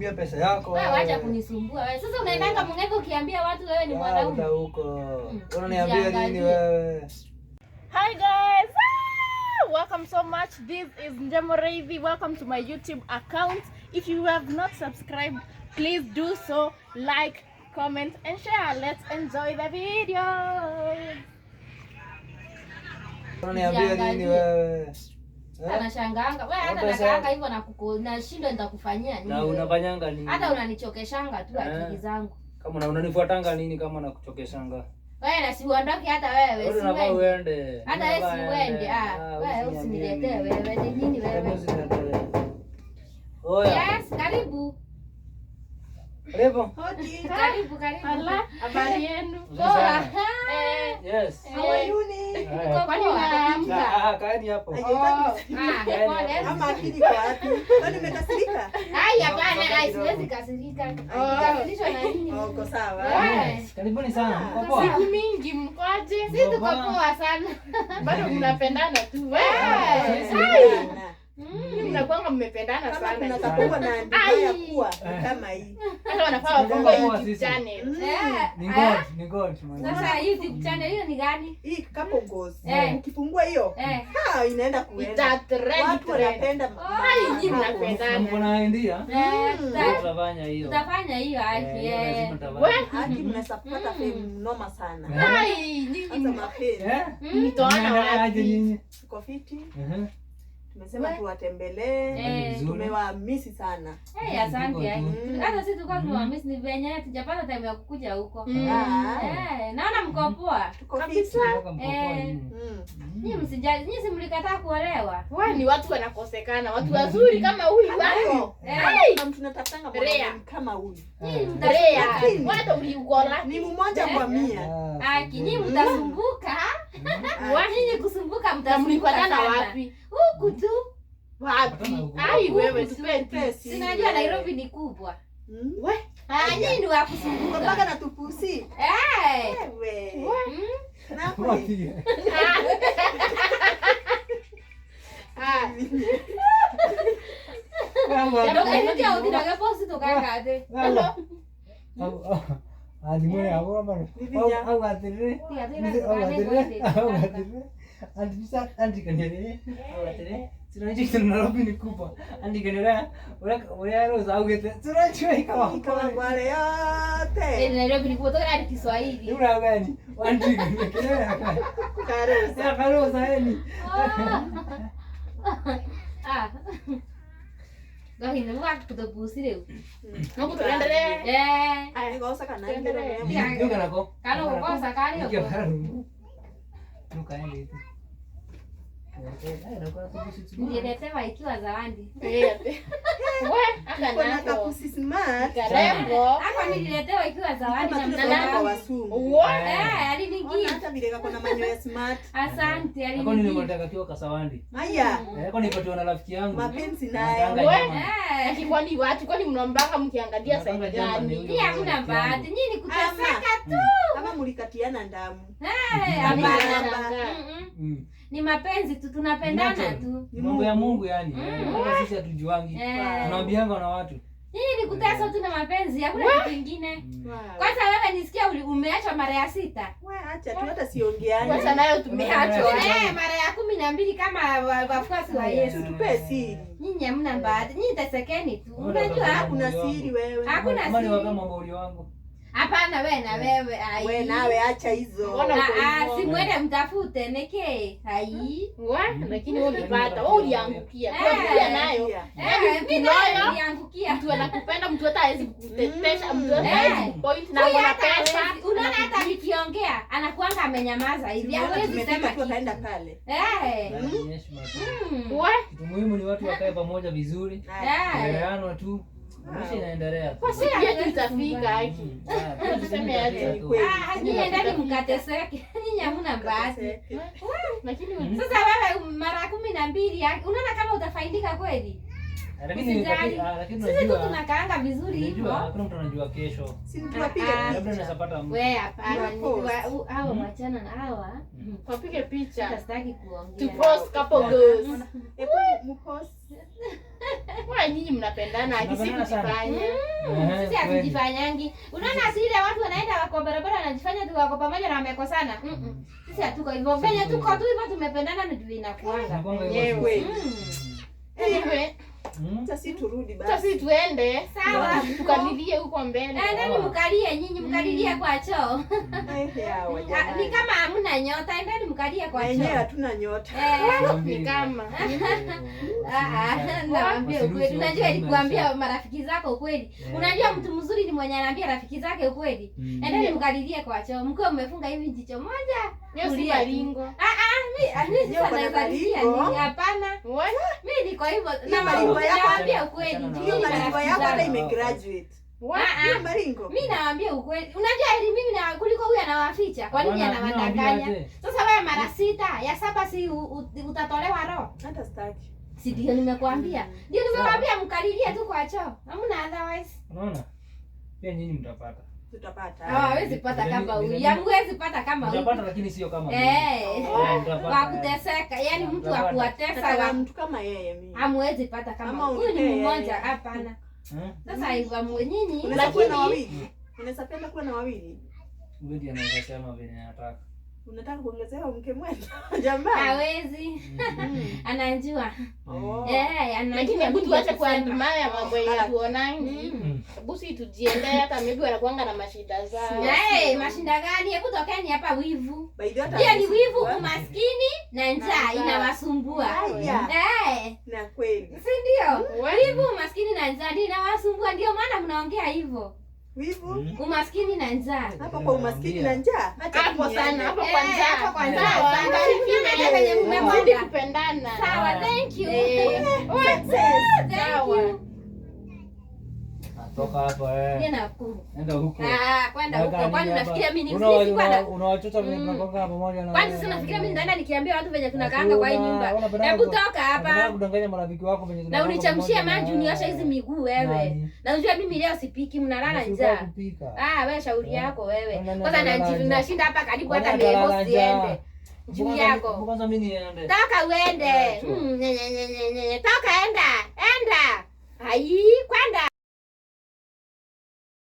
tumia pesa yako. Wewe acha kunisumbua wewe. Sasa unaendanga Mung'etho ukiambia watu wewe ni mwanaume. Huko. Unaniambia nini wewe? Hi guys. Welcome so much. This is Njemo Reithi. Welcome to my YouTube account. If you have not subscribed, please do so. Like, comment and share. Let's enjoy the video. Unaniambia nini wewe? Anashanganga. Wewe hata nakaanga hivyo na shindo nitakufanyia nini? Na unafanyanga nini? Hata unanichokeshanga tu akili zangu. Kama unanifuatanga nini kama nakuchokeshanga? Wewe na si uondoke hata wewe. Si uende. Hata wewe si uende. Wewe usiniletee wewe ni nini wewe? Oya. Yes, karibu. Karibu. Karibu. Allah, habari yenu? Bora. Yes. How are you? Kwani unaamka? Kaeni hapo. Ama akili kwa wapi? Kwani umekasirika? Hapana, siwezi kasirika. Kasirishwa na nini? Uko sawa. Karibuni sana. Mko poa? Siku mingi mkoje? Sisi tuko poa sana. Bado mnapendana tu. Mnakuanga mmependana sana. Kuna kapunga na andika kuwa kama hii. Hata wanafaa wafungue YouTube channel. Ni God. Sasa YouTube channel hiyo ni gani? Hii kapo goes. Ukifungua hiyo, inaenda kuenda. Watu wanapenda. Nyinyi mnapendana. Mbona India? Tutafanya hiyo haki. Haki mnasapata fame noma sana. Nyinyi mapenzi. mtaona wapi nyinyi? Tuko fiti. Tumesema tuwatembelee. Tumewamisi sana. Asante. Hata sisi tulikuwa tunawamisi, ni venye tujapata time ya kukuja huko. Naona mko poa. Tuko fiti. Nyinyi msijali, nyinyi si mlikataa kuolewa. Wewe ni watu wanakosekana, watu wazuri kama huyu wako. Kama tunatafutanga kama huyu. Nyinyi mtasumbuka. Watu uliukola. Ni mmoja kwa 100. Nyinyi mtasumbuka. Nyinyi kusumbuka mtasumbuka wapi? Huku tu. Wapi? Wewe tupende. Sinajua Nairobi ni kubwa. Nyinyi ni wa kusumbuka. Mpaka na tupusi. Wewe. Nairobi ni kubwa. Andikenera roza augete. Tunajua ikawa wale yote. Nairobi ni kubwa hadi Kiswahili. Una gani? Andikenera. Karoza yani. Gari ni mwaka kutobusi leo. Mungu tuendelee. Ngosa kana ndio. Ndio kanako. Kana ukosa kali hapo. Nukaende. Nililetewa ikiwa zawadi. Kuna kapusi smart. Hapa nililetewa ikiwa zawadi na mtandao wa sumu. Alinigia. Hata vile kuna manyoya smart. Asante, alinigia. Kwa nini nimetaka kiwa kasawandi? Haya. Kwa nini nipatiwa na rafiki yangu? Mapenzi nayo. Kwani watu kwani mnaombanga mkiangalia side gani? Ni hakuna bahati. Nyinyi kuteseka tu. Kama mlikatiana ndamu. Hapana. Ni mapenzi tu, tunapendana tu. Ni mambo ya Mungu yani. Sisi hatujuangi. Tunaambianga na watu. Hii ni kutesa tu na mapenzi, hakuna kitu kingine. Kwanza wewe nisikia umeachwa mara ya 6. Wewe acha tu hata siongeani. Kwanza nayo tumeachwa. Mara ya 12 kama wafuasi wa Yesu. Tupe siri. Nyinyi hamna bahati. Nyinyi tesekeni tu. Unajua hakuna siri wewe. Hakuna siri. Mali kama mauli wangu. Hapana wewe na wewe. Wewe nawe acha hizo. Si mwende mtafute neke. Lakini wewe ulipata. Wewe uliangukia. Pia nayo. Mimi niliangukia. Mtu anakupenda, mtu hata hawezi kukutetesha, mtu hata hawezi point na kuna pesa. Unaona hata nikiongea anakuanga amenyamaza hivi. Hawezi sema kitu kaenda pale. Kitu muhimu ni watu wakae pamoja vizuri. Elewana tu. Maisha inaendelea. Kwa siku yetu itafika hiki. Tuseme aje ni kweli. Nyinyi ndani mkateseke. Nyinyi hamna bahati. Lakini sasa wewe mara 12 unaona kama utafaidika kweli? Lakini sisi tunakaanga vizuri hivyo. Hakuna mtu anajua kesho. Si tuwapiga. Labda unasapata mtu. Wewe hapana, hao wachana na hawa. Tupige picha. Sitaki kuongea. To post couple goals. Mpost. Kwa nini mnapendana akisikujifanya? Sisi hatujifanyangi. Unaona zile watu wanaenda wako barabara wanajifanya tu wako pamoja na wamekosana. Sisi hatuko hivyo. Venye tuko tu hivyo tumependana ndio inakuanga. Yenyewe. Sasa turudi basi. Sasa tuende. Sawa. Tukalilie huko mbele. Endeni mkalie nyinyi mkalilie kwa choo. Ni kama hamna nyota, endeni mkalie kwa choo. Wenyewe hatuna nyota. Ni kama. Naambia ukweli. Unajua nikuambia marafiki zako ukweli. Unajua mtu mzuri ni mwenye anaambia rafiki zake ukweli. Endeni mkalilie kwa choo. Mkao umefunga hivi jicho moja. Mimi si maringo. Mimi hapana. Mimi niko hivyo. Naambia ukweli. Hiyo maringo yako hata imegraduate. Hiyo maringo. Mimi naambia ukweli. Unajua ili mimi na kuliko huyu anawaficha. Kwa nini anawadanganya? Sasa wewe mara 6 ya 7 si utatolewa roho. Hata sitaki. Si ndio nimekuambia. Ndio nimekuambia mkalilie tu kwa choo. Hamna otherwise. Unaona? Pia nyinyi mtapata. Tutapata. Hawezi pata kama huyu. Hamwezi pata kama huyu. Mtapata lakini sio kama huyu. Wa kuteseka, yani mtu wa kuwatesa wa mtu kama yeye mimi. Hamwezi pata kama huyu ni mmoja hapana. Sasa hivyo nyinyi lakini na wawili. Unaweza penda kuwa na wawili. Wewe ndiye anasema vile anataka. Unataka kuongezewa mke mwenza? Jamani. Hawezi. Anajua. Lakini hebu tuache kuandamana mambo ya tuonangi. Hebu si tujiendee hata maybe wanakuanga na mashida zao. Mashida gani? Hebu tokeni hapa wivu. Pia ni wivu, umaskini na njaa inawasumbua. Na kweli. Si ndio? Wivu, umaskini na njaa inawasumbua ndio maana mnaongea hivyo. Wivu, umaskini na njaa. Hapo kwa umaskini na njaa. Hapo sana, hapo kwa njaa. Hapo kwa njaa. Angalia mmemwenda kupendana. Sawa, thank you. Thank you. Toka hapo Nenda huko. Kwenda huko. Kwani unafikiria mimi ni mzuri bwana? Unawachota vile tunakonga pamoja na. Kwani sasa unafikiria mimi nitaenda nikiambia watu venye tunakaanga kwa hii nyumba? Hebu toka hapa. Unataka kudanganya marafiki wako venye tunakonga. Na unichamshia maji uniosha hizi miguu wewe. Na unajua mimi leo sipiki, mnalala njaa. Wewe shauri yako wewe. Kwanza nashinda hapa karibu hata mimi siende. Juu yako. Kwanza mimi niende. Toka uende. Toka enda. Enda. Hai, kwenda.